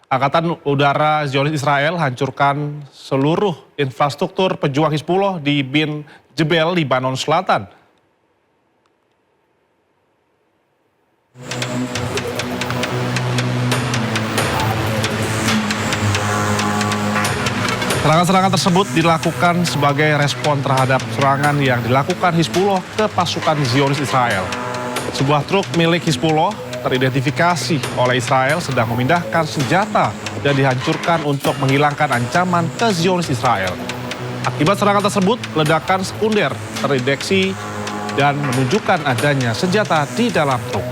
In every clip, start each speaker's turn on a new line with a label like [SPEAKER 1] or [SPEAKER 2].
[SPEAKER 1] Angkatan Udara Zionis Israel hancurkan seluruh infrastruktur pejuang Hizbullah di Bin Jebel, Lebanon Selatan. Serangan-serangan tersebut dilakukan sebagai respon terhadap serangan yang dilakukan Hizbullah ke pasukan Zionis Israel. Sebuah truk milik Hizbullah teridentifikasi oleh Israel sedang memindahkan senjata dan dihancurkan untuk menghilangkan ancaman ke Zionis Israel. Akibat serangan tersebut, ledakan sekunder terdeteksi dan menunjukkan adanya senjata di dalam truk.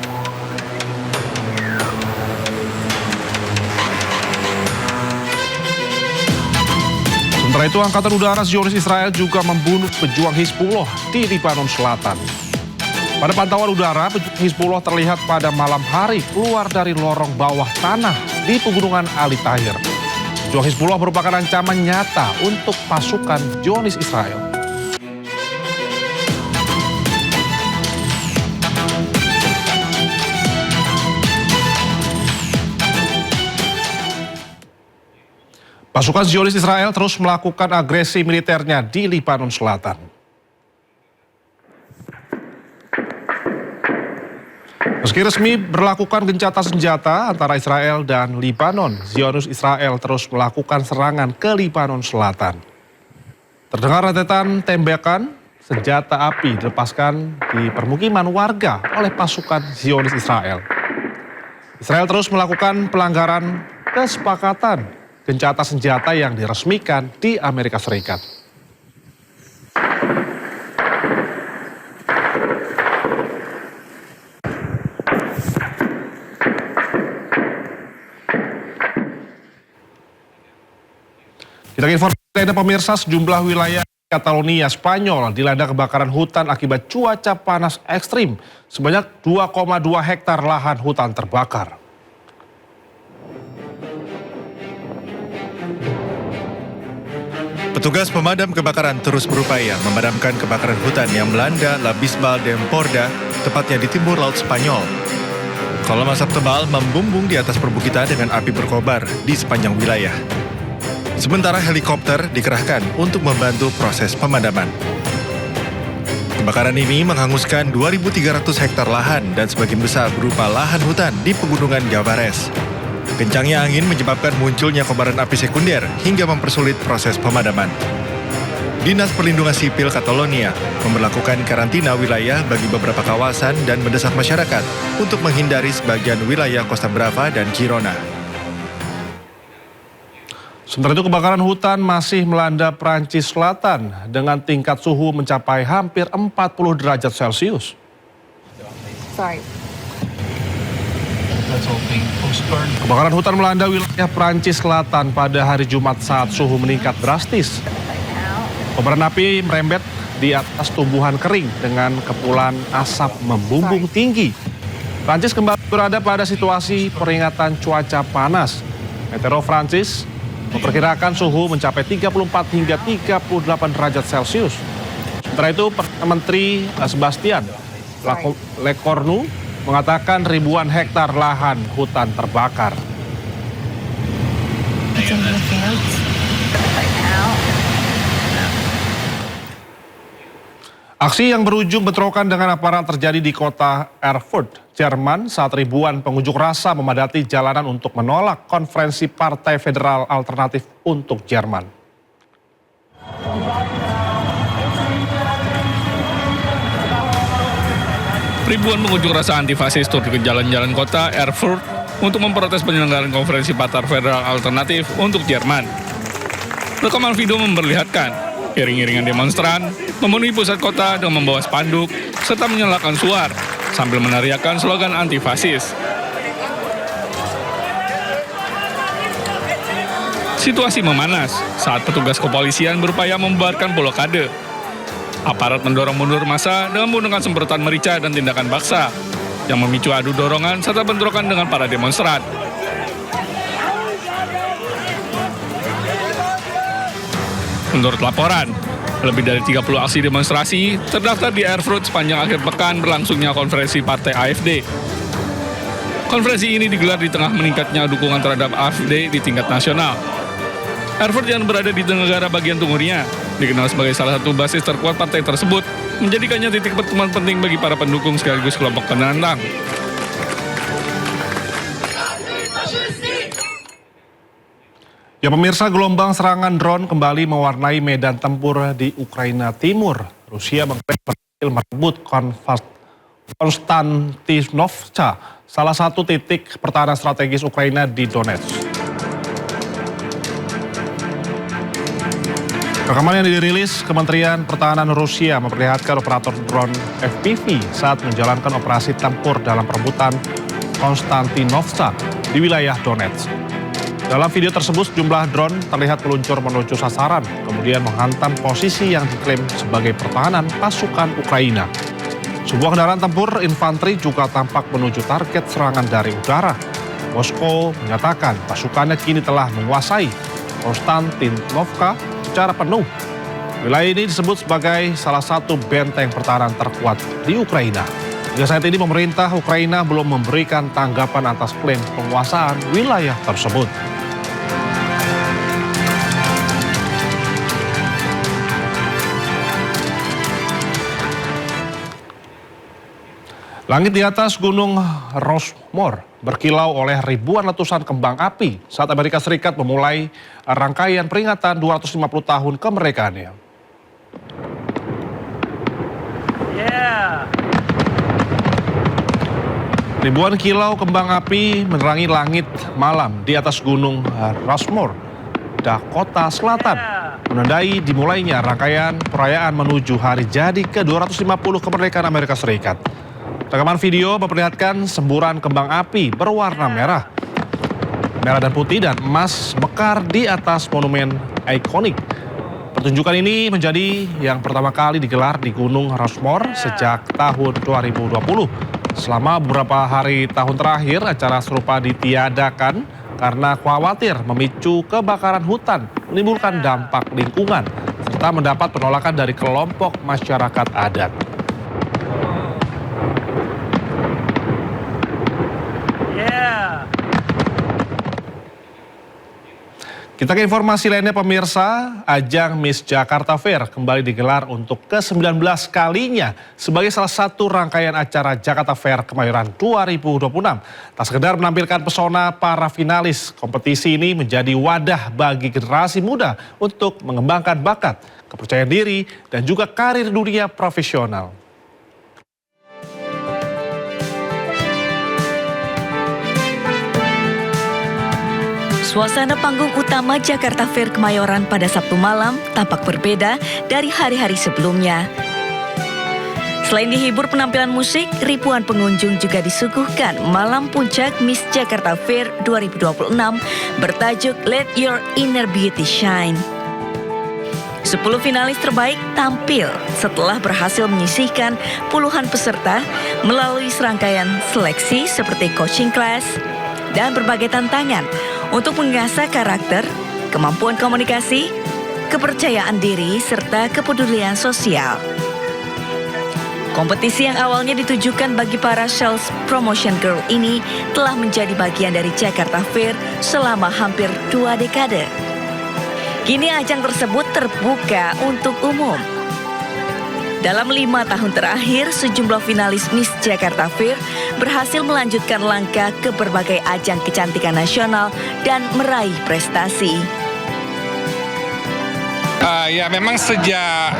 [SPEAKER 1] Sementara itu, Angkatan Udara Zionis Israel juga membunuh pejuang Hizbullah di Lebanon Selatan. Pada pantauan udara, pejuang Hizbullah terlihat pada malam hari keluar dari lorong bawah tanah di pegunungan Ali Tahir. Pejuang Hizbullah merupakan ancaman nyata untuk pasukan Zionis Israel. Pasukan Zionis Israel terus melakukan agresi militernya di Lebanon Selatan. Meski resmi berlakukan gencatan senjata antara Israel dan Lebanon, Zionis Israel terus melakukan serangan ke Lebanon Selatan. Terdengar rentetan tembakan senjata api dilepaskan di permukiman warga oleh pasukan Zionis Israel. Israel terus melakukan pelanggaran kesepakatan gencatan senjata yang diresmikan di Amerika Serikat. Kita ke informasi lainnya, pemirsa, sejumlah wilayah Catalonia, Spanyol dilanda kebakaran hutan akibat cuaca panas ekstrim. Sebanyak 2,2 hektar lahan hutan terbakar.
[SPEAKER 2] Petugas pemadam kebakaran terus berupaya memadamkan kebakaran hutan yang melanda La Bisbal de Empordà, tepatnya di timur laut Spanyol. Kolom asap tebal membumbung di atas perbukitan dengan api berkobar di sepanjang wilayah. Sementara helikopter dikerahkan untuk membantu proses pemadaman. Kebakaran ini menghanguskan 2.300 hektar lahan dan sebagian besar berupa lahan hutan di pegunungan Gavares. Kencangnya angin menyebabkan munculnya kobaran api sekunder hingga mempersulit proses pemadaman. Dinas Perlindungan Sipil Catalonia memberlakukan karantina wilayah bagi beberapa kawasan dan mendesak masyarakat untuk menghindari sebagian wilayah Costa Brava dan Girona.
[SPEAKER 1] Sementara itu, kebakaran hutan masih melanda Prancis Selatan dengan tingkat suhu mencapai hampir 40 derajat Celcius. Kebakaran hutan melanda wilayah Prancis Selatan pada hari Jumat saat suhu meningkat drastis. Kobaran api merembet di atas tumbuhan kering dengan kepulan asap membumbung tinggi. Prancis kembali berada pada situasi peringatan cuaca panas. Meteo Prancis memperkirakan suhu mencapai 34 hingga 38 derajat Celcius. Sementara itu, Menteri Sebastian Lecornu mengatakan ribuan hektar lahan hutan terbakar. Aksi yang berujung bentrokan dengan aparat terjadi di kota Erfurt, Jerman, saat ribuan pengunjuk rasa memadati jalanan untuk menolak konferensi Partai Federal Alternatif untuk Jerman.
[SPEAKER 3] Ribuan pengunjuk rasa anti-fasis turun ke jalan-jalan kota Erfurt untuk memprotes penyelenggaraan konferensi Partai Federal Alternatif untuk Jerman. Rekaman video memperlihatkan iring-iringan demonstran memenuhi pusat kota dengan membawa spanduk serta menyalakan suar sambil meneriakkan slogan anti-fasis. Situasi memanas saat petugas kepolisian berupaya membubarkan blokade. Aparat mendorong mundur massa dengan menggunakan semprotan merica dan tindakan paksa yang memicu adu dorongan serta bentrokan dengan para demonstran. Menurut laporan, lebih dari 30 aksi demonstrasi terdaftar di Erfurt sepanjang akhir pekan berlangsungnya konferensi partai AfD. Konferensi ini digelar di tengah meningkatnya dukungan terhadap AfD di tingkat nasional. Erfurt yang berada di negara bagian timurnya, dikenal sebagai salah satu basis terkuat partai tersebut, menjadikannya titik pertemuan penting bagi para pendukung sekaligus kelompok penantang.
[SPEAKER 1] Ya pemirsa, gelombang serangan drone kembali mewarnai medan tempur di Ukraina Timur. Rusia mengklaim berhasil merebut Konstantinovka, salah satu titik pertahanan strategis Ukraina di Donetsk. Rekaman yang dirilis Kementerian Pertahanan Rusia memperlihatkan operator drone FPV saat menjalankan operasi tempur dalam perebutan Konstantinovka di wilayah Donetsk. Dalam video tersebut, sejumlah drone terlihat meluncur menuju sasaran, kemudian menghantam posisi yang diklaim sebagai pertahanan pasukan Ukraina. Sebuah kendaraan tempur infanteri juga tampak menuju target serangan dari udara. Moskow menyatakan pasukannya kini telah menguasai Konstantinovka secara penuh. Wilayah ini disebut sebagai salah satu benteng pertahanan terkuat di Ukraina. Hingga saat ini pemerintah Ukraina belum memberikan tanggapan atas klaim penguasaan wilayah tersebut. Langit di atas Gunung Rushmore berkilau oleh ribuan letusan kembang api saat Amerika Serikat memulai rangkaian peringatan 250 tahun kemerdekaannya. Ribuan kilau kembang api menerangi langit malam di atas Gunung Rushmore, Dakota Selatan, menandai dimulainya rangkaian perayaan menuju hari jadi ke-250 kemerdekaan Amerika Serikat. Rekaman video memperlihatkan semburan kembang api berwarna merah dan putih dan emas mekar di atas monumen ikonik. Pertunjukan ini menjadi yang pertama kali digelar di Gunung Rushmore sejak tahun 2020. Selama beberapa hari tahun terakhir, acara serupa ditiadakan karena khawatir memicu kebakaran hutan, menimbulkan dampak lingkungan, serta mendapat penolakan dari kelompok masyarakat adat. Kita ke informasi lainnya pemirsa, ajang Miss Jakarta Fair kembali digelar untuk ke-19 kalinya sebagai salah satu rangkaian acara Jakarta Fair Kemayoran 2026. Tak sekedar menampilkan pesona para finalis, kompetisi ini menjadi wadah bagi generasi muda untuk mengembangkan bakat, kepercayaan diri, dan juga karir dunia profesional.
[SPEAKER 4] Suasana panggung utama Jakarta Fair Kemayoran pada Sabtu malam tampak berbeda dari hari-hari sebelumnya. Selain dihibur penampilan musik, ribuan pengunjung juga disuguhkan malam puncak Miss Jakarta Fair 2026 bertajuk Let Your Inner Beauty Shine. 10 finalis terbaik tampil setelah berhasil menyisihkan puluhan peserta melalui serangkaian seleksi seperti coaching class dan berbagai tantangan untuk mengasah karakter, kemampuan komunikasi, kepercayaan diri, serta kepedulian sosial. Kompetisi yang awalnya ditujukan bagi para sales promotion girl ini telah menjadi bagian dari Jakarta Fair selama hampir 2 dekade. Kini ajang tersebut terbuka untuk umum. Dalam 5 tahun terakhir, sejumlah finalis Miss Jakarta Fair berhasil melanjutkan langkah ke berbagai ajang kecantikan nasional dan meraih prestasi.
[SPEAKER 5] Ya memang sejak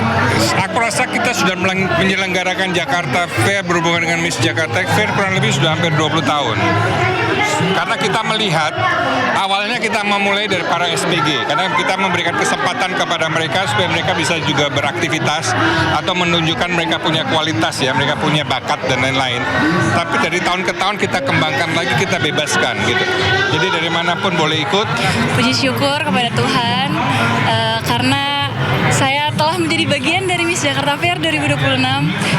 [SPEAKER 5] aku rasa kita sudah menyelenggarakan Jakarta Fair berhubungan dengan Miss Jakarta Fair kurang lebih sudah hampir 20 tahun. Karena kita melihat awalnya kita memulai dari para SPG karena kita memberikan kesempatan kepada mereka supaya mereka bisa juga beraktivitas atau menunjukkan mereka punya kualitas ya, mereka punya bakat dan lain-lain. Tapi dari tahun ke tahun kita kembangkan lagi, kita bebaskan gitu. Jadi dari manapun boleh ikut.
[SPEAKER 6] Puji syukur kepada Tuhan karena saya telah menjadi bagian dari Miss Jakarta Fair 2026.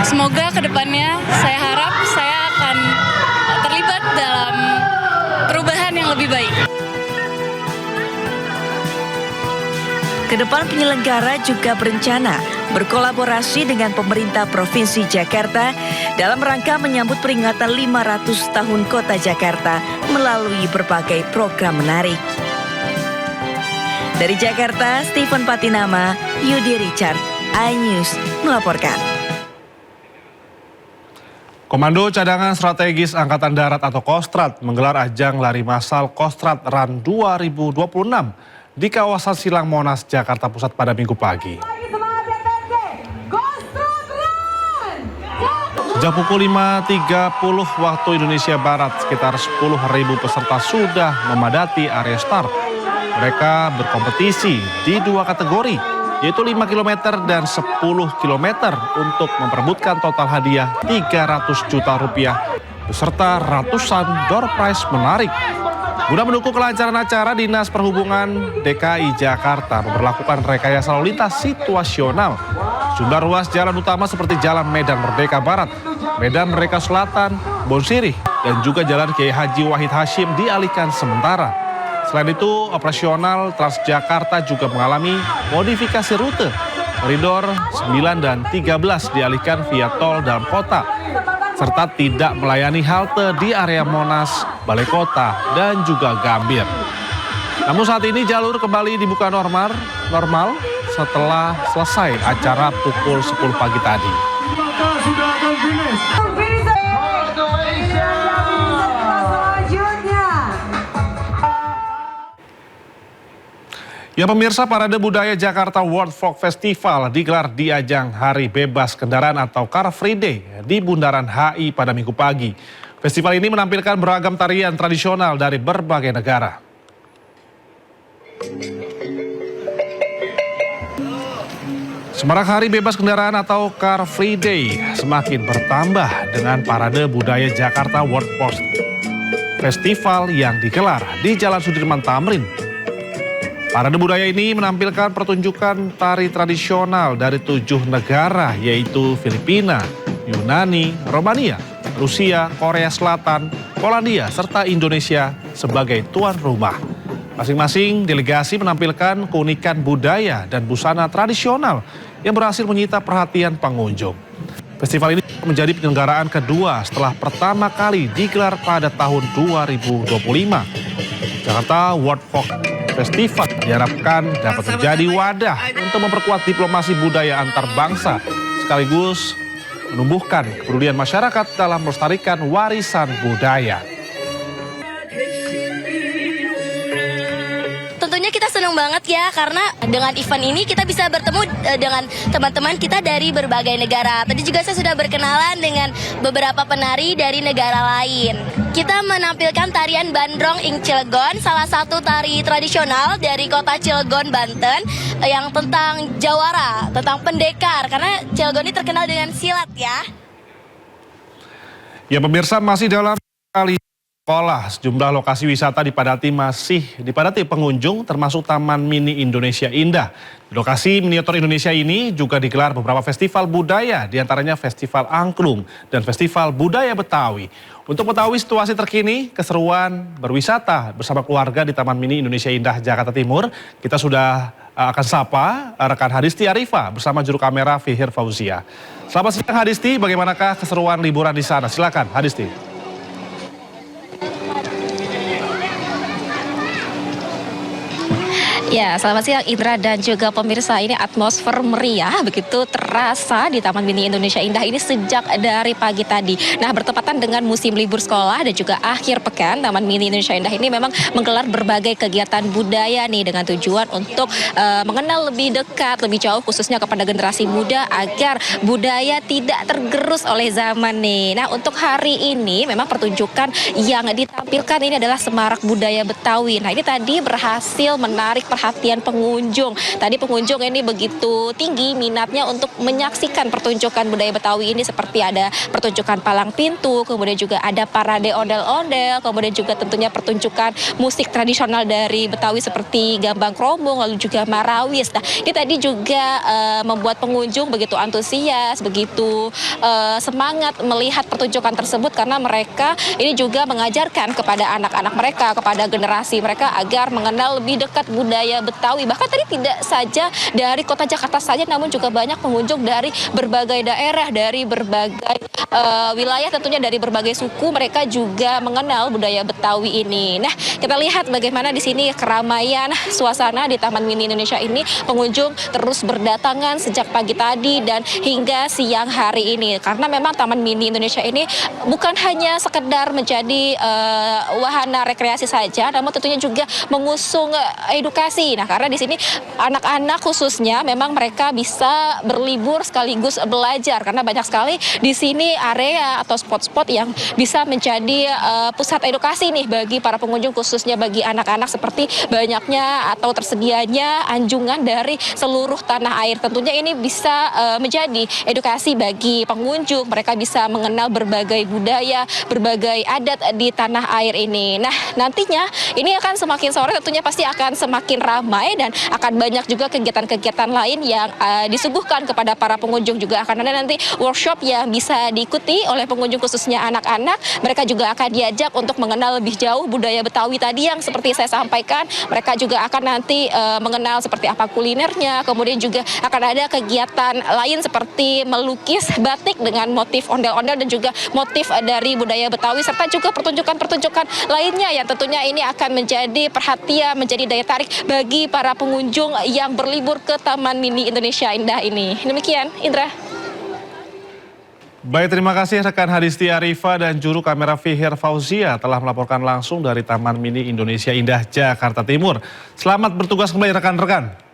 [SPEAKER 6] Semoga kedepannya saya harap saya akan terlibat dalam perubahan yang lebih baik.
[SPEAKER 4] Kedepan penyelenggara juga berencana berkolaborasi dengan pemerintah Provinsi Jakarta dalam rangka menyambut peringatan 500 tahun Kota Jakarta melalui berbagai program menarik. Dari Jakarta, Stephen Patinama, Yudi Richard, iNews melaporkan.
[SPEAKER 1] Komando Cadangan Strategis Angkatan Darat atau Kostrad menggelar ajang lari massal Kostrad Run 2026 di kawasan Silang Monas, Jakarta Pusat pada Minggu pagi. Sejak pukul 5.30 waktu Indonesia Barat, sekitar 10.000 peserta sudah memadati area start. Mereka berkompetisi di 2 kategori, yaitu 5 km dan 10 km untuk memperebutkan total hadiah 300 juta rupiah beserta ratusan door prize menarik. Guna mendukung kelancaran acara, Dinas Perhubungan DKI Jakarta memperlakukan rekayasa lalu lintas situasional. Sejumlah ruas jalan utama seperti Jalan Medan Merdeka Barat, Medan Merdeka Selatan, Bonsirih, dan juga Jalan Kiai Haji Wahid Hashim dialihkan sementara. Selain itu, operasional Transjakarta juga mengalami modifikasi rute. Koridor 9 dan 13 dialihkan via tol dalam kota, serta tidak melayani halte di area Monas, Balai Kota, dan juga Gambir. Namun saat ini jalur kembali dibuka normal setelah selesai acara pukul 10 pagi tadi. Ya pemirsa, Parade Budaya Jakarta World Folk Festival digelar di ajang Hari Bebas Kendaraan atau Car Free Day di Bundaran HI pada Minggu pagi. Festival ini menampilkan beragam tarian tradisional dari berbagai negara. Semarak Hari Bebas Kendaraan atau Car Free Day semakin bertambah dengan Parade Budaya Jakarta World Folk Festival yang digelar di Jalan Sudirman Tamrin. Parade budaya ini menampilkan pertunjukan tari tradisional dari 7 negara, yaitu Filipina, Yunani, Romania, Rusia, Korea Selatan, Polandia, serta Indonesia sebagai tuan rumah. Masing-masing delegasi menampilkan keunikan budaya dan busana tradisional yang berhasil menyita perhatian pengunjung. Festival ini menjadi penyelenggaraan kedua setelah pertama kali digelar pada tahun 2025. Jakarta World Folk Festival diharapkan dapat menjadi wadah untuk memperkuat diplomasi budaya antar bangsa, sekaligus menumbuhkan kepedulian masyarakat dalam melestarikan warisan budaya.
[SPEAKER 7] Tentunya kita senang banget ya, karena dengan event ini kita bisa bertemu dengan teman-teman kita dari berbagai negara. Tadi juga saya sudah berkenalan dengan beberapa penari dari negara lain. Kita menampilkan tarian Bandrong ing Cilegon, salah satu tari tradisional dari kota Cilegon, Banten, yang tentang jawara, tentang pendekar, karena Cilegon ini terkenal dengan silat ya.
[SPEAKER 1] Ya pemirsa, masih dalam kali sekolah, sejumlah lokasi wisata masih dipadati pengunjung, termasuk Taman Mini Indonesia Indah. Di lokasi miniatur Indonesia ini juga digelar beberapa festival budaya, diantaranya Festival Angklung dan Festival Budaya Betawi. Untuk mengetahui situasi terkini, keseruan berwisata bersama keluarga di Taman Mini Indonesia Indah, Jakarta Timur, kita sudah akan sapa rekan Hadisti Arifa bersama juru kamera Fihir Fauzia. Selamat siang Hadisti, bagaimanakah keseruan liburan di sana? Silakan Hadisti.
[SPEAKER 8] Ya, selamat siang Indra dan juga pemirsa. Ini atmosfer meriah begitu terasa di Taman Mini Indonesia Indah ini sejak dari pagi tadi. Nah, bertepatan dengan musim libur sekolah dan juga akhir pekan, Taman Mini Indonesia Indah ini memang menggelar berbagai kegiatan budaya nih dengan tujuan untuk mengenal lebih dekat, lebih jauh khususnya kepada generasi muda agar budaya tidak tergerus oleh zaman nih. Nah, untuk hari ini memang pertunjukan yang ditampilkan ini adalah Semarak Budaya Betawi. Nah, ini tadi berhasil menarik perhatian pengunjung. Tadi pengunjung ini begitu tinggi minatnya untuk menyaksikan pertunjukan budaya Betawi ini, seperti ada pertunjukan palang pintu, kemudian juga ada parade ondel-ondel, kemudian juga tentunya pertunjukan musik tradisional dari Betawi seperti gambang kromong, lalu juga marawis. Nah, ini tadi juga membuat pengunjung begitu antusias, begitu semangat melihat pertunjukan tersebut, karena mereka ini juga mengajarkan kepada anak-anak mereka, kepada generasi mereka agar mengenal lebih dekat budaya budaya Betawi. Bahkan tadi tidak saja dari kota Jakarta saja, namun juga banyak pengunjung dari berbagai daerah, dari berbagai wilayah, tentunya dari berbagai suku. Mereka juga mengenal budaya Betawi ini. Nah, kita lihat bagaimana di sini keramaian suasana di Taman Mini Indonesia ini. Pengunjung terus berdatangan sejak pagi tadi dan hingga siang hari ini. Karena memang Taman Mini Indonesia ini bukan hanya sekedar menjadi wahana rekreasi saja, namun tentunya juga mengusung edukasi. Nah, karena di sini anak-anak khususnya memang mereka bisa berlibur sekaligus belajar, karena banyak sekali di sini area atau spot-spot yang bisa menjadi pusat edukasi nih bagi para pengunjung, khususnya bagi anak-anak, seperti banyaknya atau tersedianya anjungan dari seluruh tanah air. Tentunya ini bisa menjadi edukasi bagi pengunjung. Mereka bisa mengenal berbagai budaya, berbagai adat di tanah air ini. Nah, nantinya ini akan semakin sore tentunya pasti akan semakin ramai dan akan banyak juga kegiatan-kegiatan lain yang disuguhkan kepada para pengunjung. Juga akan ada nanti workshop yang bisa diikuti oleh pengunjung, khususnya anak-anak. Mereka juga akan diajak untuk mengenal lebih jauh budaya Betawi tadi yang seperti saya sampaikan. Mereka juga akan nanti mengenal seperti apa kulinernya. Kemudian juga akan ada kegiatan lain seperti melukis batik dengan motif ondel-ondel dan juga motif dari budaya Betawi, serta juga pertunjukan-pertunjukan lainnya yang tentunya ini akan menjadi perhatian, menjadi daya tarik bagi para pengunjung yang berlibur ke Taman Mini Indonesia Indah ini. Demikian, Indra.
[SPEAKER 1] Baik, terima kasih rekan Hadisti Arifa dan juru kamera Fihir Fauzia telah melaporkan langsung dari Taman Mini Indonesia Indah, Jakarta Timur. Selamat bertugas kembali rekan-rekan.